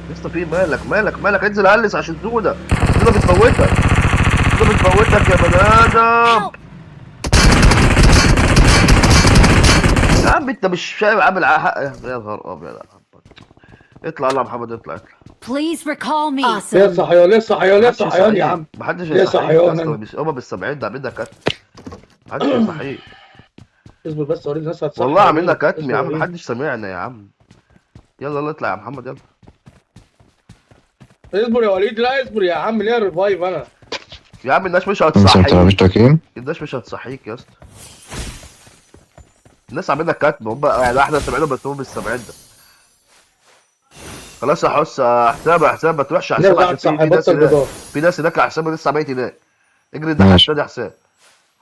يا اسطى في مالك انزل هلس عشان سودا. سودا بتموتك. سودا بتموتك يا بني ادم. يا عم انت مش شايف عامل حق يا نهار ابيض. اطلع يلا يا محمد اطلع. Please recall me. ليه Awesome. صحيان ليه صحيان ليه محدش صحيان يا يصحيك. عم؟ محدش ليه هيصحيك يا صحيان اسطى. انا؟ هما بالسبعين ده عاملين لك كتم. محدش هيصحيك. اصبر بس اوريك الناس هتصحى والله عاملين مين. لك كتم يا اصبر عم. اوريك. محدش سامعنا يا عم. يلا يلا اطلع يا محمد يلا. اصبر يا وليد، لا اصبر يا عم، ليه ريفايف انا؟ يا عم الناس مش انت ما هتصحيك. بتعملش تكييم؟ الناس مش هتصحيك يا اسطى. الناس عاملين لك كتم. هم يعني احنا سامعينهم بس هم بالسبعين ده. خلاص يا حس حساب ما تروحش على الناس حساب عشان قاعد صح في ناس يبطل هناك. جدار. في ناس هناك على حساب لسه ميت هناك. اجري ده ماشي. حساب يا حساب.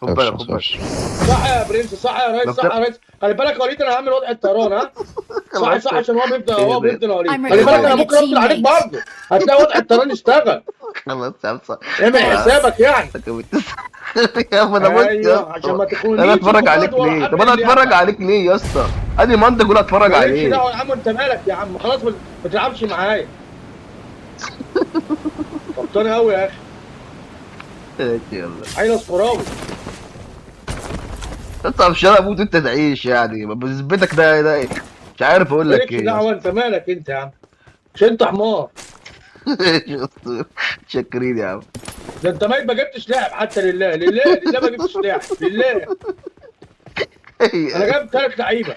خد متخافش بالك خد بالك. متخافش. صح يا برنس، صح يا ريس، صح يا ريس. خلي بالك يا وليد انا هعمل وضع الطيران ها. صح صح عشان هو بيبدا يا وليد. I'm خلي بالك انا recalling a ممكن افضل عليك teammate. برضه، هتلاقي وضع الطيران اشتغل. خلاص يا عم صح. اعمل حسابك يعني. يا عم انا مت يا ايوه عشان ما اسطى. تخونيش. انا اتفرج عليك وتقعد ورا ليه؟ حد طب انا اللي اتفرج يعمل. عليك ليه يا اسطى؟ ادي منطق اقول اتفرج مالكش عليه. دعوه يا عم، انت مالك يا عم، خلاص ما تلعبش معايا. غلطان قوي يا اخي. ماشي يلا. عيل اصفراوي. انت مش انا اموت وانت تعيش يعني بذمتك ده ايه؟ مش عارف اقول لك مالكش ايه يا دعوه، انت مالك انت يا عم، مش انت حمار. اسطى. شاكرين يا عم. ده انت ميت ما جبتش لاعب حتى، لله لله لله ما جبتش لاعب لله. انا جايب 3 لعيبه.